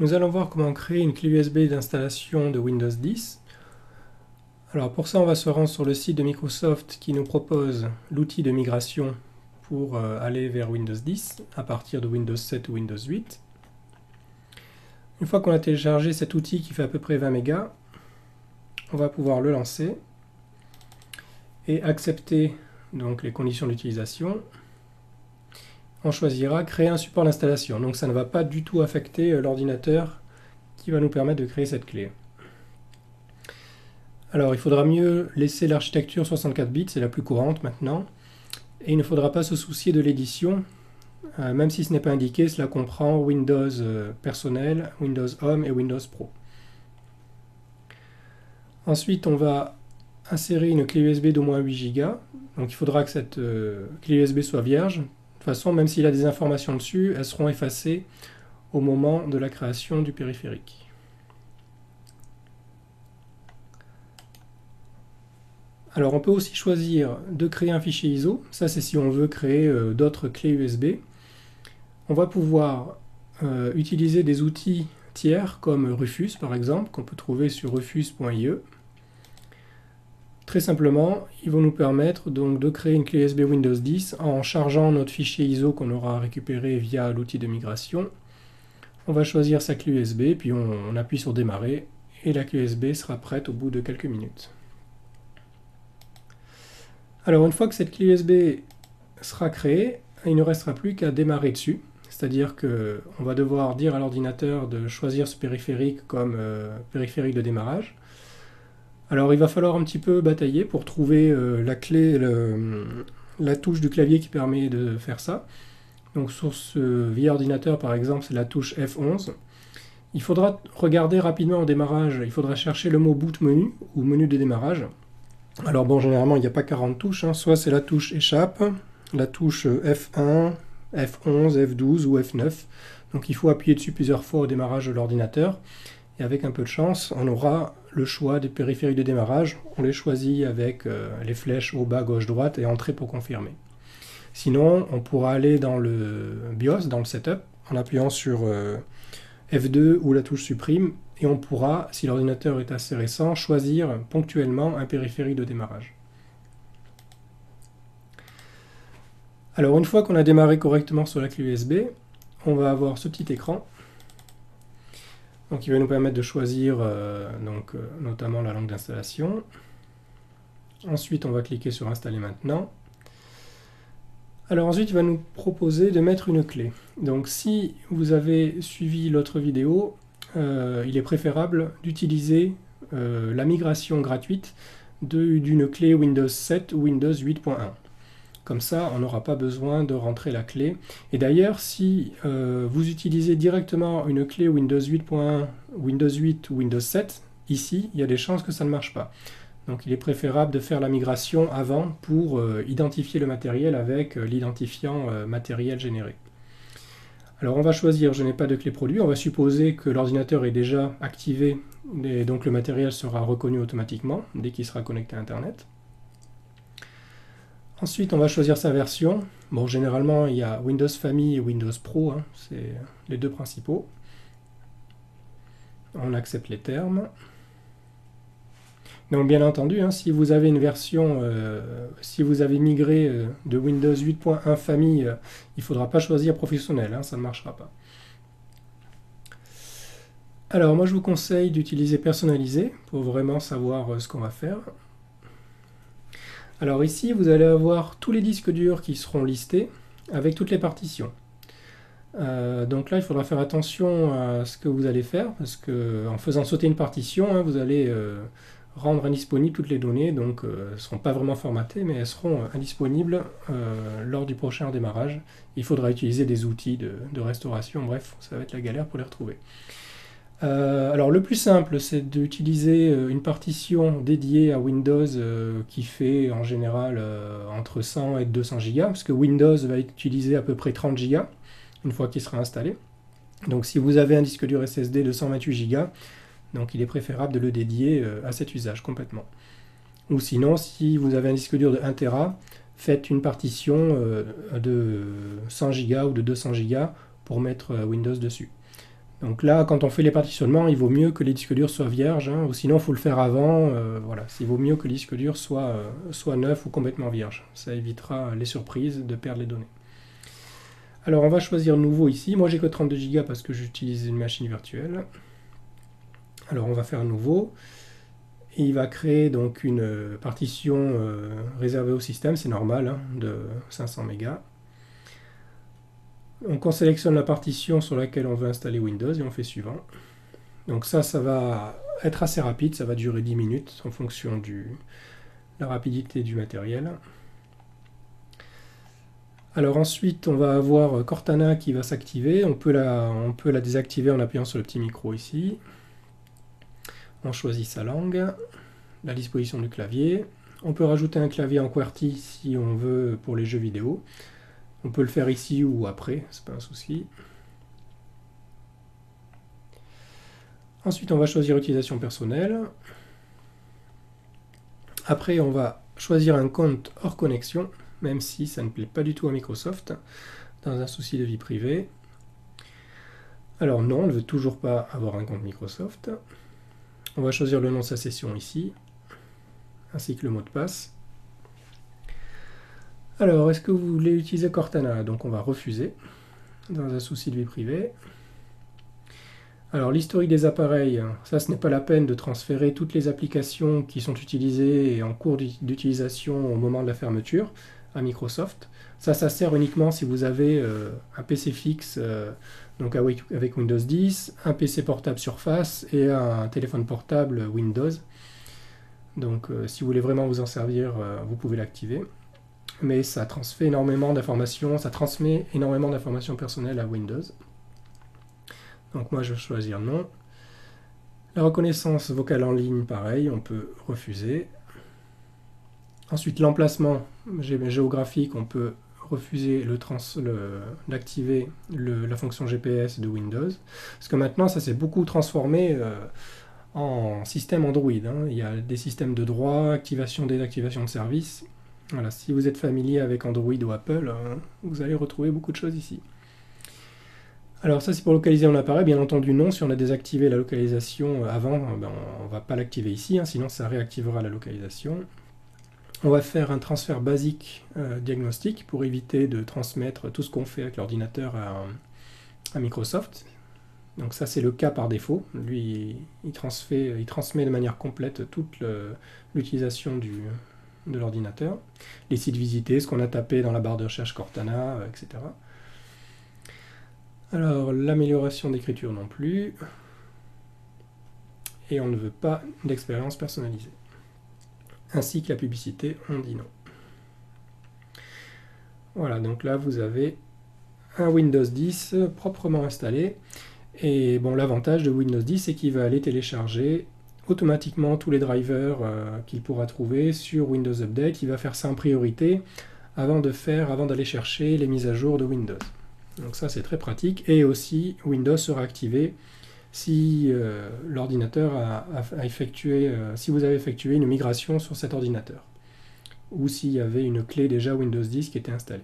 Nous allons voir comment créer une clé USB d'installation de Windows 10. Alors pour ça, on va se rendre sur le site de Microsoft qui nous propose l'outil de migration pour aller vers Windows 10 à partir de Windows 7 ou Windows 8. Une fois qu'on a téléchargé cet outil qui fait à peu près 20 mégas, on va pouvoir le lancer et accepter donc les conditions d'utilisation. On choisira créer un support d'installation. Donc ça ne va pas du tout affecter l'ordinateur qui va nous permettre de créer cette clé. Alors il faudra mieux laisser l'architecture 64 bits, c'est la plus courante maintenant. Et il ne faudra pas se soucier de l'édition, même si ce n'est pas indiqué, cela comprend Windows personnel, Windows Home et Windows Pro. Ensuite on va insérer une clé USB d'au moins 8 Go. Donc il faudra que cette clé USB soit vierge. De toute façon, même s'il y a des informations dessus, elles seront effacées au moment de la création du périphérique. Alors on peut aussi choisir de créer un fichier ISO, ça c'est si on veut créer d'autres clés USB. On va pouvoir utiliser des outils tiers comme Rufus par exemple, qu'on peut trouver sur rufus.ie. Très simplement, ils vont nous permettre donc de créer une clé USB Windows 10 en chargeant notre fichier ISO qu'on aura récupéré via l'outil de migration. On va choisir sa clé USB, puis on appuie sur démarrer et la clé USB sera prête au bout de quelques minutes. Alors une fois que cette clé USB sera créée, il ne restera plus qu'à démarrer dessus. C'est-à-dire qu'on va devoir dire à l'ordinateur de choisir ce périphérique comme périphérique de démarrage. Alors il va falloir un petit peu batailler pour trouver la clé, la touche du clavier qui permet de faire ça. Donc sur ce vieil ordinateur par exemple, c'est la touche F11. Il faudra regarder rapidement au démarrage, il faudra chercher le mot boot menu ou menu de démarrage. Alors bon, généralement il n'y a pas 40 touches, hein. Soit c'est la touche échappe, la touche F1, F11, F12 ou F9. Donc il faut appuyer dessus plusieurs fois au démarrage de l'ordinateur. Et avec un peu de chance, on aura le choix des périphériques de démarrage. On les choisit avec les flèches haut, bas, gauche, droite et entrée pour confirmer. Sinon, on pourra aller dans le BIOS, dans le setup, en appuyant sur F2 ou la touche supprime. Et on pourra, si l'ordinateur est assez récent, choisir ponctuellement un périphérique de démarrage. Alors une fois qu'on a démarré correctement sur la clé USB, on va avoir ce petit écran. Donc il va nous permettre de choisir notamment la langue d'installation. Ensuite on va cliquer sur installer maintenant. Alors ensuite il va nous proposer de mettre une clé. Donc si vous avez suivi l'autre vidéo, il est préférable d'utiliser la migration gratuite d'une clé Windows 7 ou Windows 8.1. Comme ça, on n'aura pas besoin de rentrer la clé. Et d'ailleurs, si vous utilisez directement une clé Windows 8.1, Windows 8 ou Windows 7, ici, il y a des chances que ça ne marche pas. Donc il est préférable de faire la migration avant pour identifier le matériel avec l'identifiant matériel généré. Alors on va choisir, je n'ai pas de clé produit, on va supposer que l'ordinateur est déjà activé et donc le matériel sera reconnu automatiquement dès qu'il sera connecté à Internet. Ensuite, on va choisir sa version. Bon, généralement, il y a Windows Family et Windows Pro, hein, c'est les deux principaux. On accepte les termes. Donc, bien entendu, hein, si vous avez une version, si vous avez migré de Windows 8.1 Family, il ne faudra pas choisir professionnel, hein, ça ne marchera pas. Alors, moi, je vous conseille d'utiliser personnalisé pour vraiment savoir ce qu'on va faire. Alors ici, vous allez avoir tous les disques durs qui seront listés avec toutes les partitions. Donc là, il faudra faire attention à ce que vous allez faire, parce qu'en faisant sauter une partition, hein, vous allez rendre indisponibles toutes les données, donc elles ne seront pas vraiment formatées, mais elles seront indisponibles lors du prochain démarrage. Il faudra utiliser des outils de restauration, bref, ça va être la galère pour les retrouver. Alors le plus simple, c'est d'utiliser une partition dédiée à Windows qui fait en général entre 100 et 200 Go, parce que Windows va utiliser à peu près 30 Go une fois qu'il sera installé. Donc si vous avez un disque dur SSD de 128 Go, donc il est préférable de le dédier à cet usage complètement. Ou sinon, si vous avez un disque dur de 1 Tera, faites une partition de 100 Go ou de 200 Go pour mettre Windows dessus. Donc là, quand on fait les partitionnements, il vaut mieux que les disques durs soient vierges, hein, ou sinon il faut le faire avant. Voilà, il vaut mieux que les disques durs soient neufs ou complètement vierges. Ça évitera les surprises de perdre les données. Alors on va choisir nouveau ici. Moi j'ai que 32 Go parce que j'utilise une machine virtuelle. Alors on va faire nouveau. Et il va créer donc une partition réservée au système, c'est normal, hein, de 500 mégas. Donc on sélectionne la partition sur laquelle on veut installer Windows et on fait suivant. Donc ça va être assez rapide, ça va durer 10 minutes en fonction de la rapidité du matériel. Alors ensuite on va avoir Cortana qui va s'activer, on peut la désactiver en appuyant sur le petit micro ici. On choisit sa langue, la disposition du clavier. On peut rajouter un clavier en QWERTY si on veut pour les jeux vidéo. On peut le faire ici ou après, c'est pas un souci. Ensuite, on va choisir utilisation personnelle. Après, on va choisir un compte hors connexion, même si ça ne plaît pas du tout à Microsoft, dans un souci de vie privée. Alors non, on ne veut toujours pas avoir un compte Microsoft. On va choisir le nom de sa session ici, ainsi que le mot de passe. Alors, est-ce que vous voulez utiliser Cortana? Donc on va refuser, dans un souci de vie privée. Alors l'historique des appareils, ça ce n'est pas la peine de transférer toutes les applications qui sont utilisées et en cours d'utilisation au moment de la fermeture à Microsoft. Ça sert uniquement si vous avez un PC fixe donc avec Windows 10, un PC portable Surface et un téléphone portable Windows. Donc si vous voulez vraiment vous en servir, vous pouvez l'activer. Mais ça transmet énormément d'informations personnelles à Windows. Donc moi je vais choisir non. La reconnaissance vocale en ligne, pareil, on peut refuser. Ensuite l'emplacement géographique, on peut refuser d'activer la fonction GPS de Windows. Parce que maintenant ça s'est beaucoup transformé en système Android. Hein. Il y a des systèmes de droit, activation, désactivation de services. Voilà, si vous êtes familier avec Android ou Apple, vous allez retrouver beaucoup de choses ici. Alors ça c'est pour localiser un appareil, bien entendu non, si on a désactivé la localisation avant, on ne va pas l'activer ici, hein, sinon ça réactivera la localisation. On va faire un transfert basique diagnostic pour éviter de transmettre tout ce qu'on fait avec l'ordinateur à Microsoft. Donc ça c'est le cas par défaut, lui il transmet de manière complète toute l'utilisation de l'ordinateur, les sites visités, ce qu'on a tapé dans la barre de recherche Cortana, etc. Alors, l'amélioration d'écriture non plus. Et on ne veut pas d'expérience personnalisée. Ainsi que la publicité, on dit non. Voilà, donc là vous avez un Windows 10 proprement installé. Et bon, l'avantage de Windows 10, c'est qu'il va aller télécharger automatiquement tous les drivers qu'il pourra trouver sur Windows Update. Il va faire ça en priorité avant d'aller chercher les mises à jour de Windows. Donc ça c'est très pratique, et aussi Windows sera activé si l'ordinateur si vous avez effectué une migration sur cet ordinateur, ou s'il y avait une clé déjà Windows 10 qui était installée.